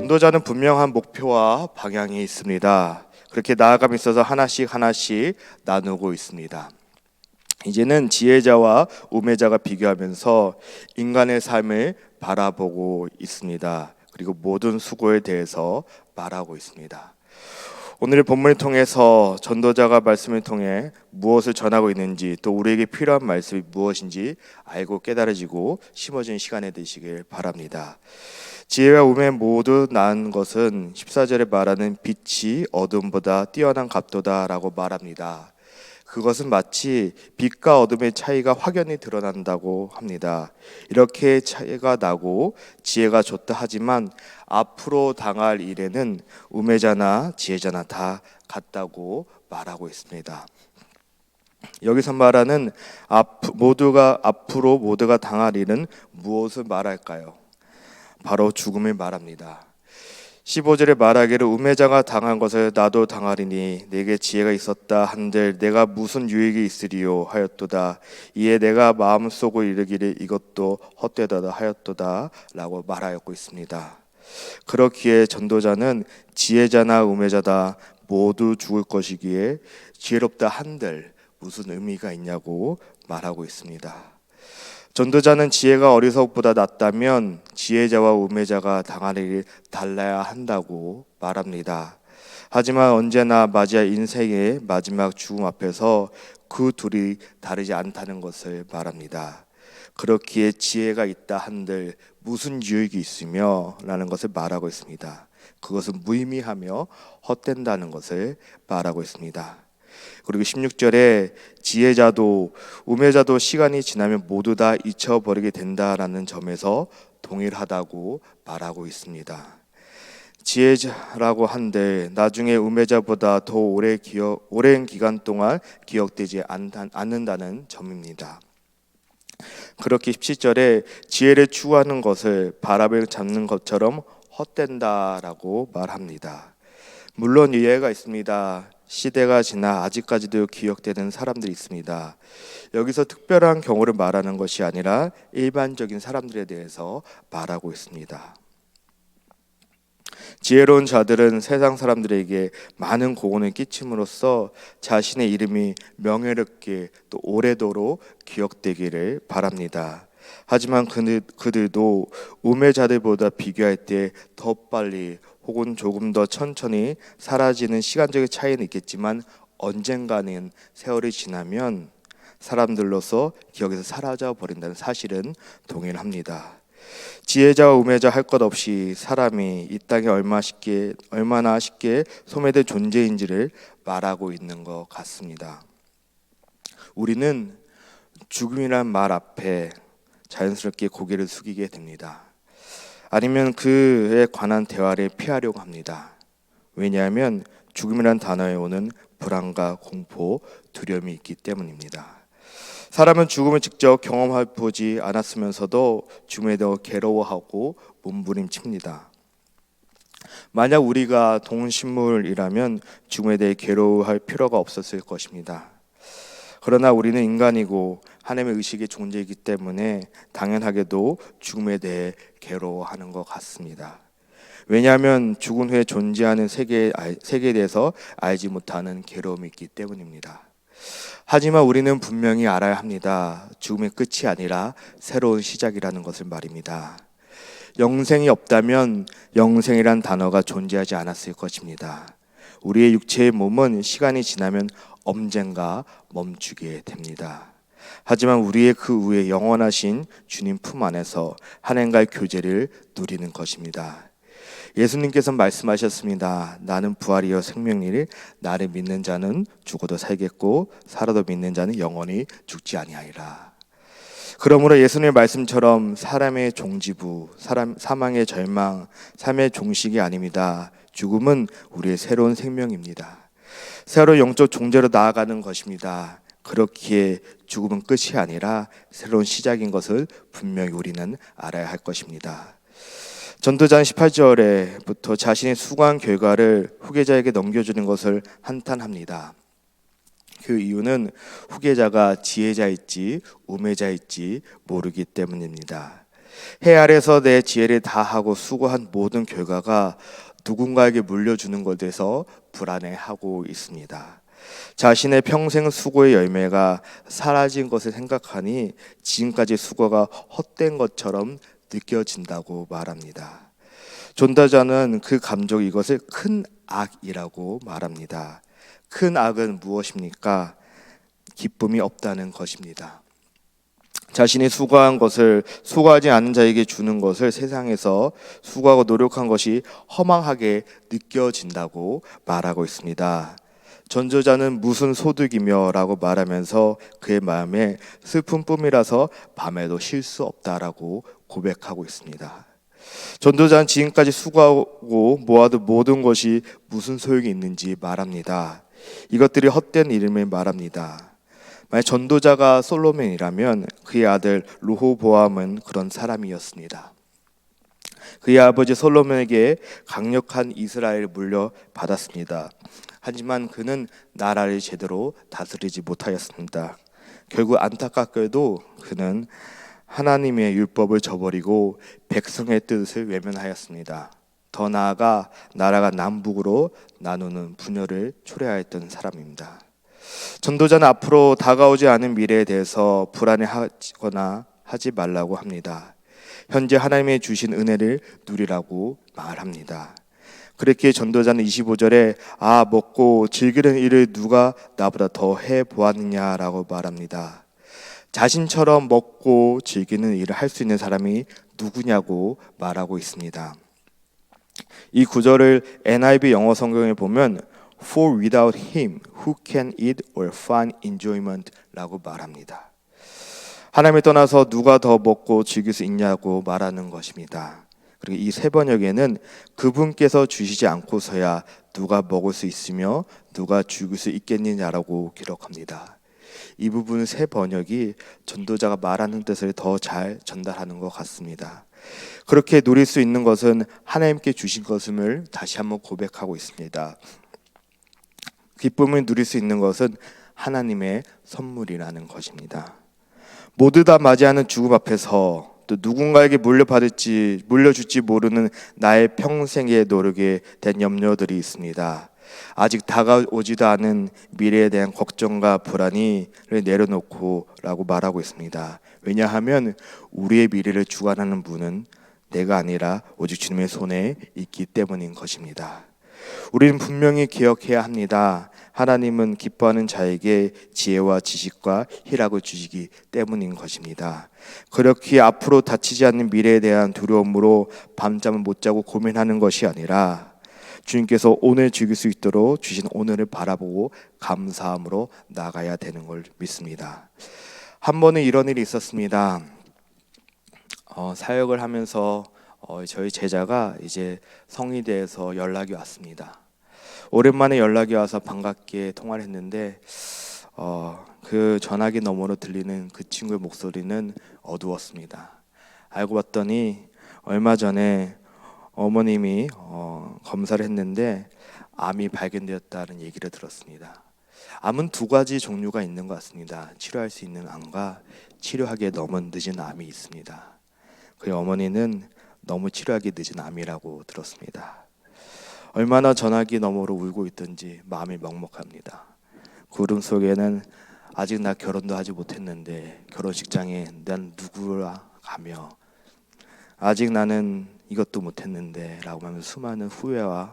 전도자는 분명한 목표와 방향이 있습니다. 그렇게 나아감에 있어서 하나씩 나누고 있습니다. 이제는 지혜자와 우매자가 비교하면서 인간의 삶을 바라보고 있습니다. 그리고 모든 수고에 대해서 말하고 있습니다. 오늘의 본문을 통해서 전도자가 말씀을 통해 무엇을 전하고 있는지, 또 우리에게 필요한 말씀이 무엇인지 알고 깨달아지고 심어진 시간이 되시길 바랍니다. 지혜와 우매 모두 난 것은 14절에 말하는 빛이 어둠보다 뛰어난 갑도다라고 말합니다. 그것은 마치 빛과 어둠의 차이가 확연히 드러난다고 합니다. 이렇게 차이가 나고 지혜가 좋다 하지만 앞으로 당할 일에는 우매자나 지혜자나 다 같다고 말하고 있습니다. 여기서 말하는 앞으로 모두가 당할 일은 무엇을 말할까요? 바로 죽음을 말합니다. 15절에 말하기를 우매자가 당한 것을 나도 당하리니 내게 지혜가 있었다 한들 내가 무슨 유익이 있으리요 하였도다. 이에 내가 마음속으로 이르기를 이것도 헛되다 하였도다 라고 말하였고 있습니다. 그렇기에 전도자는 지혜자나 우매자다 모두 죽을 것이기에 지혜롭다 한들 무슨 의미가 있냐고 말하고 있습니다. 전도자는 지혜가 어리석보다 낫다면 지혜자와 우매자가 당할 일이 달라야 한다고 말합니다. 하지만 언제나 맞이할 인생의 마지막 죽음 앞에서 그 둘이 다르지 않다는 것을 말합니다. 그렇기에 지혜가 있다 한들 무슨 유익이 있으며 라는 것을 말하고 있습니다. 그것은 무의미하며 헛된다는 것을 말하고 있습니다. 그리고 16절에 지혜자도 우매자도 시간이 지나면 모두 다 잊혀버리게 된다라는 점에서 동일하다고 말하고 있습니다. 지혜자라고 한들 나중에 우매자보다 더 오랜 기간 동안 기억되지 않는다는 점입니다. 그렇게 17절에 지혜를 추구하는 것을 바람을 잡는 것처럼 헛된다라고 말합니다. 물론 예외가 있습니다. 시대가 지나 아직까지도 기억되는 사람들이 있습니다. 여기서 특별한 경우를 말하는 것이 아니라 일반적인 사람들에 대해서 말하고 있습니다. 지혜로운 자들은 세상 사람들에게 많은 공헌을 끼침으로써 자신의 이름이 명예롭게 또 오래도록 기억되기를 바랍니다. 하지만 그들도 우매자들보다 비교할 때 더 빨리 혹은 조금 더 천천히 사라지는 시간적인 차이는 있겠지만 언젠가는 세월이 지나면 사람들로서 기억에서 사라져 버린다는 사실은 동일합니다. 지혜자와 우매자 할 것 없이 사람이 이 땅에 얼마나 쉽게 소멸된 존재인지를 말하고 있는 것 같습니다. 우리는 죽음이란 말 앞에 자연스럽게 고개를 숙이게 됩니다. 아니면 그에 관한 대화를 피하려고 합니다. 왜냐하면 죽음이란 단어에 오는 불안과 공포, 두려움이 있기 때문입니다. 사람은 죽음을 직접 경험해보지 않았으면서도 죽음에 대해 괴로워하고 몸부림칩니다. 만약 우리가 동식물이라면 죽음에 대해 괴로워할 필요가 없었을 것입니다. 그러나 우리는 인간이고 하나님의 의식의 존재이기 때문에 당연하게도 죽음에 대해 괴로워하는 것 같습니다. 왜냐하면 죽은 후에 존재하는 세계에 대해서 알지 못하는 괴로움이 있기 때문입니다. 하지만 우리는 분명히 알아야 합니다. 죽음의 끝이 아니라 새로운 시작이라는 것을 말입니다. 영생이 없다면 영생이란 단어가 존재하지 않았을 것입니다. 우리의 육체의 몸은 시간이 지나면 언젠가 멈추게 됩니다. 하지만 우리의 그 후에 영원하신 주님 품 안에서 하나님과의 교제를 누리는 것입니다. 예수님께서 말씀하셨습니다. 나는 부활이요 생명이니 나를 믿는 자는 죽어도 살겠고 살아도 믿는 자는 영원히 죽지 아니하리라. 그러므로 예수님의 말씀처럼 사람의 종지부, 사망의 절망, 삶의 종식이 아닙니다. 죽음은 우리의 새로운 생명입니다. 새로운 영적 존재로 나아가는 것입니다. 그렇기에 죽음은 끝이 아니라 새로운 시작인 것을 분명히 우리는 알아야 할 것입니다. 전도자는 18절에부터 자신의 수고한 결과를 후계자에게 넘겨주는 것을 한탄합니다. 그 이유는 후계자가 지혜자일지 우매자일지 모르기 때문입니다. 해 아래서 내 지혜를 다하고 수고한 모든 결과가 누군가에게 물려주는 것에서 불안해하고 있습니다. 자신의 평생 수고의 열매가 사라진 것을 생각하니 지금까지 수고가 헛된 것처럼 느껴진다고 말합니다. 존다자는 그 감정 이것을 큰 악이라고 말합니다. 큰 악은 무엇입니까? 기쁨이 없다는 것입니다. 자신이 수고한 것을 수고하지 않은 자에게 주는 것을 세상에서 수고하고 노력한 것이 허망하게 느껴진다고 말하고 있습니다. 전도자는 무슨 소득이며 라고 말하면서 그의 마음에 슬픔뿐이라서 밤에도 쉴 수 없다라고 고백하고 있습니다. 전도자는 지금까지 수고하고 모아둔 모든 것이 무슨 소용이 있는지 말합니다. 이것들이 헛된 이름을 말합니다. 만약 전도자가 솔로몬이라면 그의 아들 르호보암은 그런 사람이었습니다. 그의 아버지 솔로몬에게 강력한 이스라엘을 물려받았습니다. 하지만 그는 나라를 제대로 다스리지 못하였습니다. 결국 안타깝게도 그는 하나님의 율법을 저버리고 백성의 뜻을 외면하였습니다. 더 나아가 나라가 남북으로 나누는 분열을 초래하였던 사람입니다. 전도자는 앞으로 다가오지 않은 미래에 대해서 불안해하거나 하지 말라고 합니다. 현재 하나님의 주신 은혜를 누리라고 말합니다. 그렇기에 전도자는 25절에 먹고 즐기는 일을 누가 나보다 더 해보았느냐라고 말합니다. 자신처럼 먹고 즐기는 일을 할 수 있는 사람이 누구냐고 말하고 있습니다. 이 구절을 NIV 영어 성경에 보면 For without him, who can eat or find enjoyment? 라고 말합니다. 하나님을 떠나서 누가 더 먹고 즐길 수 있냐고 말하는 것입니다. 그리고 이 세 번역에는 그분께서 주시지 않고서야 누가 먹을 수 있으며 누가 즐길 수 있겠느냐라고 기록합니다. 이 부분 세 번역이 전도자가 말하는 뜻을 더 잘 전달하는 것 같습니다. 그렇게 누릴 수 있는 것은 하나님께 주신 것임을 다시 한번 고백하고 있습니다. 기쁨을 누릴 수 있는 것은 하나님의 선물이라는 것입니다. 모두 다 맞이하는 죽음 앞에서 또 누군가에게 물려줄지 모르는 나의 평생의 노력에 대한 염려들이 있습니다. 아직 다가오지도 않은 미래에 대한 걱정과 불안을 내려놓고 라고 말하고 있습니다. 왜냐하면 우리의 미래를 주관하는 분은 내가 아니라 오직 주님의 손에 있기 때문인 것입니다. 우리는 분명히 기억해야 합니다. 하나님은 기뻐하는 자에게 지혜와 지식과 희락을 주시기 때문인 것입니다. 그렇기에 앞으로 닥치지 않는 미래에 대한 두려움으로 밤잠을 못 자고 고민하는 것이 아니라 주님께서 오늘 즐길 수 있도록 주신 오늘을 바라보고 감사함으로 나가야 되는 걸 믿습니다. 한 번은 이런 일이 있었습니다. 사역을 하면서 저희 제자가 이제 성의대에서 연락이 왔습니다. 오랜만에 연락이 와서 반갑게 통화를 했는데 그 전화기 너머로 들리는 그 친구의 목소리는 어두웠습니다. 알고 봤더니 얼마 전에 어머님이 검사를 했는데 암이 발견되었다는 얘기를 들었습니다. 암은 두 가지 종류가 있는 것 같습니다. 치료할 수 있는 암과 치료하기에 너무 늦은 암이 있습니다. 그 어머니는 너무 치료하기 늦은 암이라고 들었습니다. 얼마나 전화기 너머로 울고 있든지 마음이 먹먹합니다. 그 울음 속에는 아직 나 결혼도 하지 못했는데 결혼식장에 난 누구라 가며 아직 나는 이것도 못했는데 라고 하면서 수많은 후회와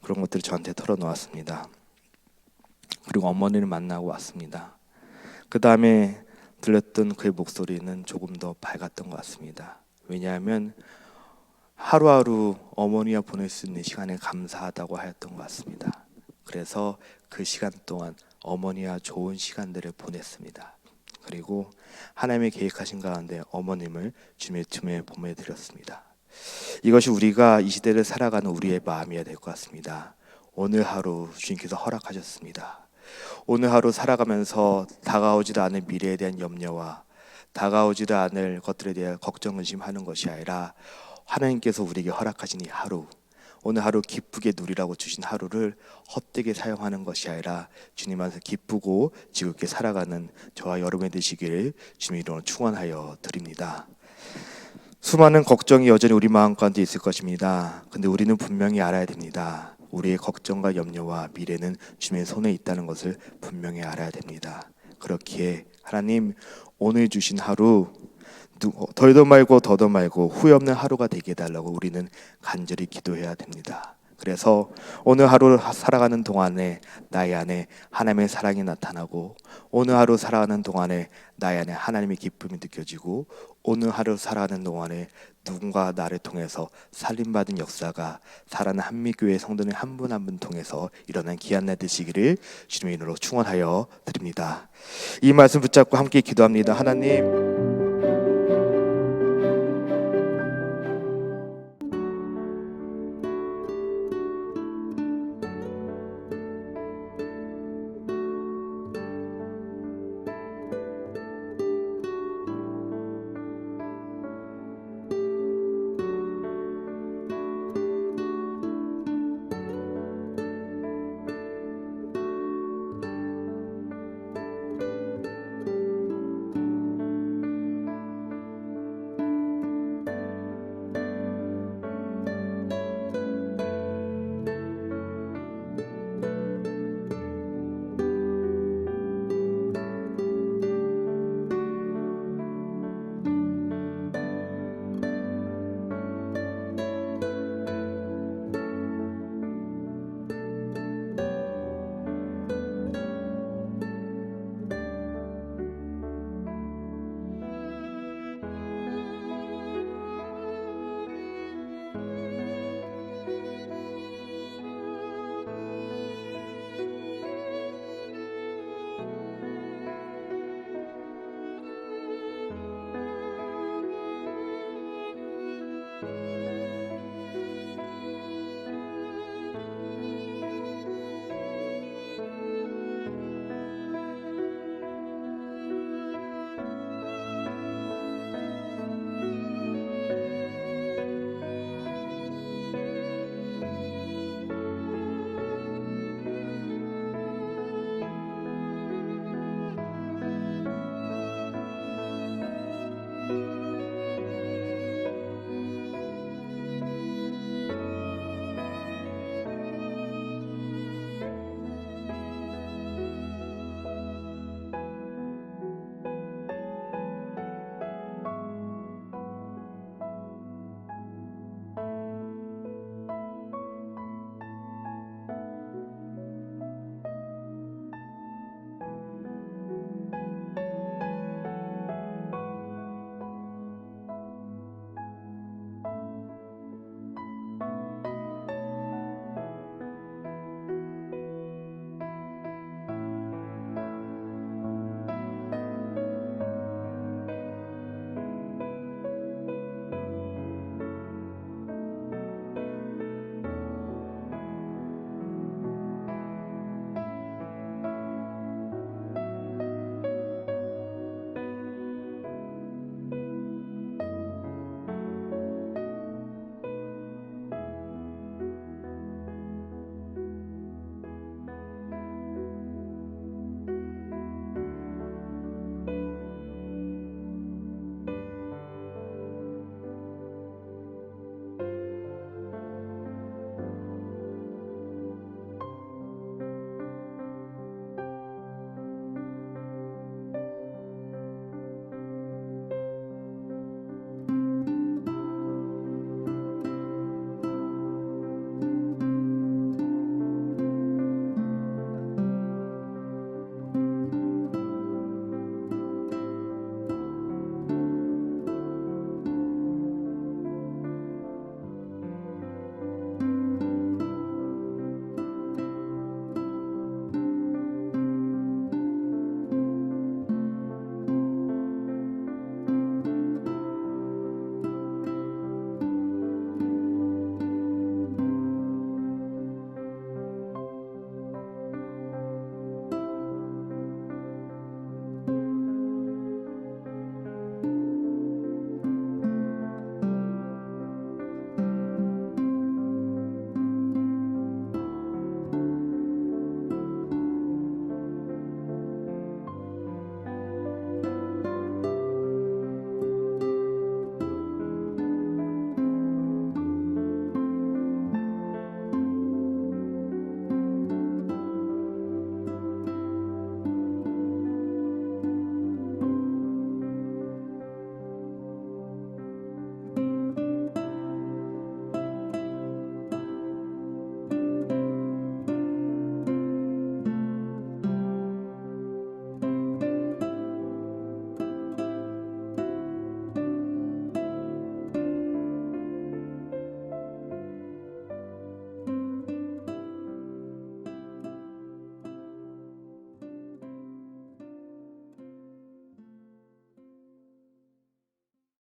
그런 것들을 저한테 털어놓았습니다. 그리고 어머니를 만나고 왔습니다. 그 다음에 들렸던 그의 목소리는 조금 더 밝았던 것 같습니다. 왜냐하면 하루하루 어머니와 보낼 수 있는 시간에 감사하다고 하였던 것 같습니다. 그래서 그 시간 동안 어머니와 좋은 시간들을 보냈습니다. 그리고 하나님의 계획하신 가운데 어머님을 주님의 틈에 보내드렸습니다. 이것이 우리가 이 시대를 살아가는 우리의 마음이어야 될 것 같습니다. 오늘 하루 주님께서 허락하셨습니다. 오늘 하루 살아가면서 다가오지도 않을 미래에 대한 염려와 다가오지도 않을 것들에 대한 걱정, 의심하는 것이 아니라 하나님께서 우리에게 허락하신 이 하루, 오늘 하루 기쁘게 누리라고 주신 하루를 헛되게 사용하는 것이 아니라 주님 안에서 기쁘고 지극게 살아가는 저와 여러분이 되시기를 주님 이름으로 축원하여 드립니다. 수많은 걱정이 여전히 우리 마음 가운데 있을 것입니다. 근데 우리는 분명히 알아야 됩니다. 우리의 걱정과 염려와 미래는 주님의 손에 있다는 것을 분명히 알아야 됩니다. 그렇기에 하나님, 오늘 주신 하루 덜도 말고 더도 말고 후회 없는 하루가 되게 해달라고 우리는 간절히 기도해야 됩니다. 그래서 오늘 하루 살아가는 동안에 나의 안에 하나님의 사랑이 나타나고, 오늘 하루 살아가는 동안에 나의 안에 하나님의 기쁨이 느껴지고, 오늘 하루 살아가는 동안에 누군가 나를 통해서 살림받은 역사가 살아가는 한미교회 성도는 한 분 한 분 통해서 일어난 귀한 날 되시기를 주님의 이름으로 축원하여 드립니다. 이 말씀 붙잡고 함께 기도합니다. 하나님,